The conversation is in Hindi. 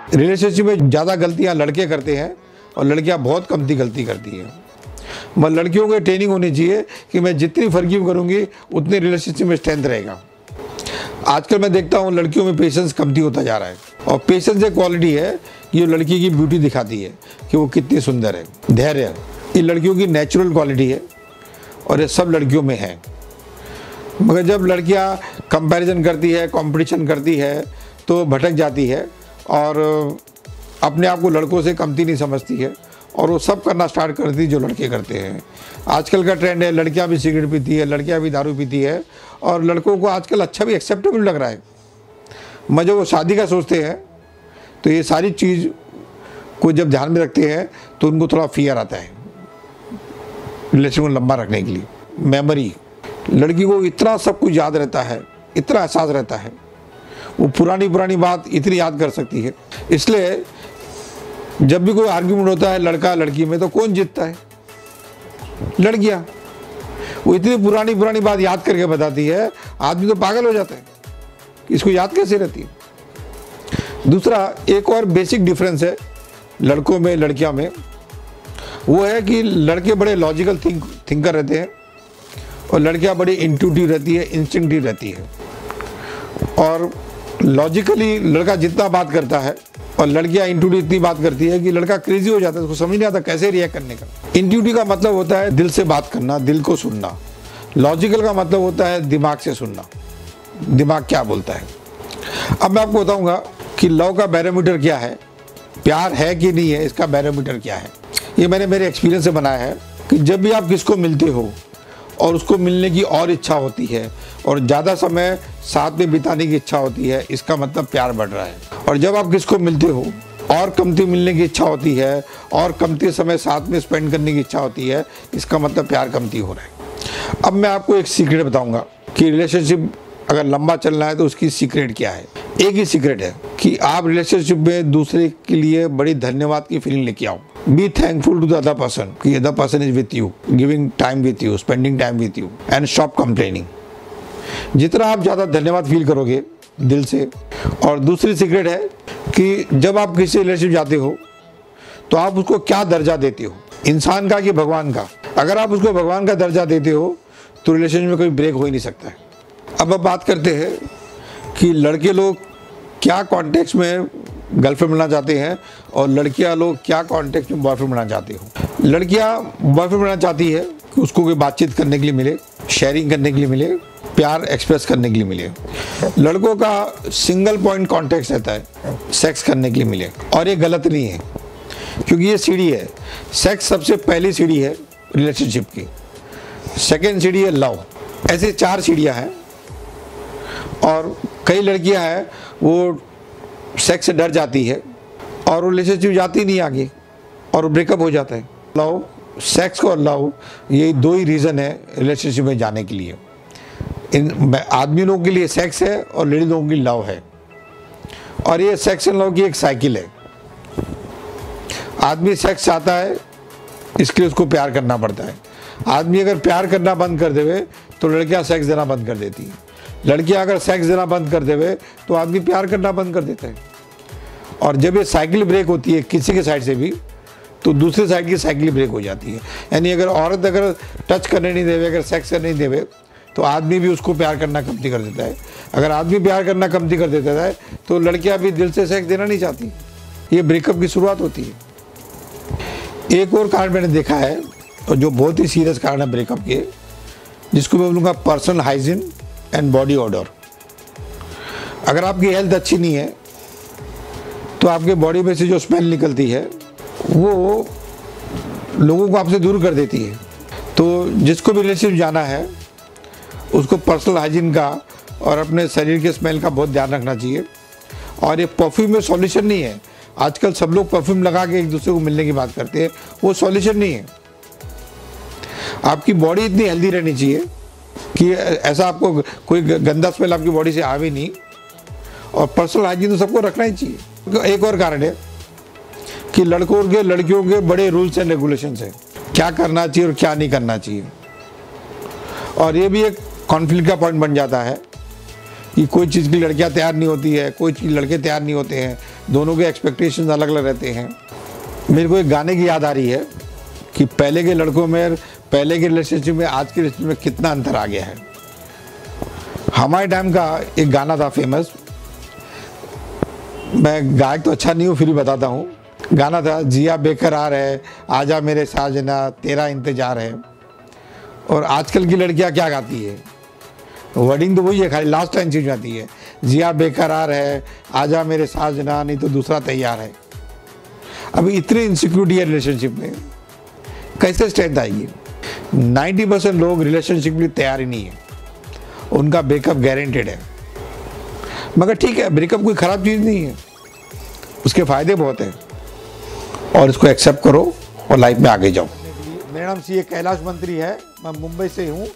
रिलेशनशिप में ज़्यादा गलतियाँ लड़के करते हैं और लड़कियाँ बहुत कमती गलती करती हैं। मगर लड़कियों को ट्रेनिंग होनी चाहिए कि मैं जितनी फर्गीव करूँगी उतनी रिलेशनशिप में स्ट्रेंथ रहेगा। आजकल मैं देखता हूँ लड़कियों में पेशेंस कमती होता जा रहा है, और पेशेंस एक क्वालिटी है ये लड़की की ब्यूटी दिखाती है कि वो कितनी सुंदर है। धैर्य ये लड़कियों की नेचुरल क्वालिटी है और ये सब लड़कियों में है। मगर जब लड़कियां कंपैरिजन करती है, कंपटीशन करती है, तो भटक जाती है और अपने आप को लड़कों से कमती नहीं समझती है और वो सब करना स्टार्ट करती है जो लड़के करते हैं। आजकल का ट्रेंड है लड़कियां भी सिगरेट पीती है, लड़कियां भी दारू पीती है, और लड़कों को आजकल अच्छा भी एक्सेप्टेबल लग रहा है। मगर जब वो शादी का सोचते हैं तो ये सारी चीज़ को जब ध्यान में रखते हैं तो उनको थोड़ा फियर आता है रिलेशन को लंबा रखने के लिए। मेमोरी, लड़की को इतना सब कुछ याद रहता है, इतना एहसास रहता है, वो पुरानी बात इतनी याद कर सकती है। इसलिए जब भी कोई आर्ग्यूमेंट होता है लड़का लड़की में तो कौन जीतता है? लड़कियां। वो इतनी पुरानी बात याद करके बताती है, आदमी तो पागल हो जाता है, इसको याद कैसे रहती है। दूसरा एक और बेसिक डिफरेंस है लड़कों में लड़कियां में, वो है कि लड़के बड़े लॉजिकल थिंकर रहते हैं और लड़कियां बड़ी इंट्यूटिव रहती है, इंस्टिंक्टिव रहती है। और लॉजिकली लड़का जितना बात करता है और लड़कियां इंट्यूटिव इतनी बात करती है कि लड़का क्रेजी हो जाता है, उसको समझ नहीं आता कैसे रिएक्ट करने का। इंट्यूटिव का मतलब होता है दिल से बात करना, दिल को सुनना। लॉजिकल का मतलब होता है दिमाग से सुनना, दिमाग क्या बोलता है। अब मैं आपको बताऊंगा कि लव का बैरोमीटर क्या है, प्यार है कि नहीं है इसका बैरोमीटर क्या है। ये मैंने मेरे एक्सपीरियंस से बनाया है कि जब भी आप किसको मिलते हो और उसको मिलने की और इच्छा होती है और ज़्यादा समय साथ में बिताने की इच्छा होती है, इसका मतलब प्यार बढ़ रहा है। और जब आप किसको मिलते हो और कमती मिलने की इच्छा होती है और कमती समय साथ में स्पेंड करने की इच्छा होती है, इसका मतलब प्यार कमती हो रहा है। अब मैं आपको एक सीक्रेट बताऊंगा कि रिलेशनशिप अगर लंबा चलना है तो उसकी सीक्रेट क्या है। एक ही सीक्रेट है कि आप रिलेशनशिप में दूसरे के लिए बड़ी धन्यवाद की फीलिंग लेके आओ। Be thankful to the other person कि other person is with you, giving time with you, spending time with you, and stop complaining. जितना आप ज़्यादा धन्यवाद फील करोगे दिल से। और दूसरी सीक्रेट है कि जब आप किसी रिलेशनशिप जाते हो तो आप उसको क्या दर्जा देते हो, इंसान का कि भगवान का। अगर आप उसको भगवान का दर्जा देते हो तो रिलेशनशिप में कोई ब्रेक हो ही नहीं सकता है। अब बात करते हैं कि लड़के लोग क्या कॉन्टेक्स्ट में गर्लफ्रेंड बनना चाहते हैं और लड़कियां लोग क्या कॉन्टेक्स्ट में बॉयफ्रेंड बनना चाहते हो। लड़कियां बॉयफ्रेंड बनना चाहती है कि उसको कोई बातचीत करने के लिए मिले, शेयरिंग करने के लिए मिले, प्यार एक्सप्रेस करने के लिए मिले। लड़कों का सिंगल पॉइंट कॉन्टेक्स्ट रहता है, सेक्स करने के लिए मिले। और ये गलत नहीं है क्योंकि ये सीढ़ी है। सेक्स सबसे पहली सीढ़ी है रिलेशनशिप की, सेकेंड सीढ़ी है लव। ऐसे 4 सीढ़ियाँ हैं। और कई लड़कियां हैं वो सेक्स से डर जाती है और वो रिलेशनशिप जाती नहीं आगे और ब्रेकअप हो जाता है। लव, सेक्स और लव, ये 2 ही रीज़न है रिलेशनशिप में जाने के लिए। इन आदमी लोगों के लिए सेक्स है और लेडी लोगों की लव है। और ये सेक्स एंड लव की एक साइकिल है। आदमी सेक्स चाहता है, इसके लिए उसको प्यार करना पड़ता है। आदमी अगर प्यार करना बंद कर देवे तो लड़कियां सेक्स देना बंद कर देती हैं। लड़कियां अगर सेक्स देना बंद कर देवे तो आदमी प्यार करना बंद कर देता है। और जब ये साइकिल ब्रेक होती है किसी के साइड से भी तो दूसरे साइड की साइकिल ब्रेक हो जाती है। यानी अगर औरत अगर टच करने नहीं देवे, अगर सेक्स करने नहीं देवे तो आदमी भी उसको प्यार करना कमती कर देता है। अगर आदमी प्यार करना कमती कर देता है तो लड़कियां भी दिल से सेक्स देना नहीं चाहती। ये ब्रेकअप की शुरुआत होती है। एक और कारण मैंने देखा है और जो बहुत ही सीरियस कारण है ब्रेकअप के, जिसको मैं बोलूँगा personal hygiene and body order. अगर आपकी हेल्थ अच्छी नहीं है तो आपके बॉडी में से जो स्मेल निकलती है वो लोगों को आपसे दूर कर देती है। तो जिसको भी रिलेशनशिप जाना है उसको पर्सनल हाइजीन का और अपने शरीर के स्मेल का बहुत ध्यान रखना चाहिए। और ये परफ्यूम में सॉल्यूशन नहीं है। आजकल सब लोग परफ्यूम लगा के एक दूसरे को मिलने की बात करते हैं, वो सॉल्यूशन नहीं है। आपकी बॉडी इतनी हेल्दी रहनी चाहिए कि ऐसा आपको कोई गंदा स्मेल आपकी बॉडी से आवे नहीं। और पर्सनल हाइजीन तो सबको रखना ही चाहिए। एक और कारण है कि लड़कों के लड़कियों के बड़े रूल्स एंड रेगुलेशंस हैं, क्या करना चाहिए और क्या नहीं करना चाहिए। और ये भी एक कॉन्फ्लिक्ट का पॉइंट बन जाता है कि कोई चीज़ की लड़कियां तैयार नहीं होती है, कोई चीज़ लड़के तैयार नहीं होते हैं, दोनों के एक्सपेक्टेशंस अलग अलग रहते हैं। मेरे को एक गाने की याद आ रही है कि पहले के लड़कों में, पहले के रिलेशनशिप में आज के रिलेशनशिप में कितना अंतर आ गया है। हमारे टाइम का एक गाना था फेमस, मैं गायक तो अच्छा नहीं हूँ फिर भी बताता हूँ। गाना था, जिया बेकरार है, आजा मेरे साजना, तेरा इंतजार है। और आजकल की लड़कियाँ क्या गाती है, वर्डिंग तो वही है, खाली लास्ट लाइन चेंज आती है, जिया बेकरार है, आजा मेरे साजना, नहीं तो दूसरा तैयार है। अभी इतनी इनसिक्योरिटी है रिलेशनशिप में, कैसे स्ट्रेंथ आएगी। 90% लोग रिलेशनशिप के लिए तैयार ही नहीं है, उनका ब्रेकअप गारंटेड है। मगर ठीक है, ब्रेकअप कोई ख़राब चीज़ नहीं है, उसके फ़ायदे बहुत हैं और इसको एक्सेप्ट करो और लाइफ में आगे जाओ। मेरा नाम CA कैलाश मंत्री है, मैं मुंबई से हूँ।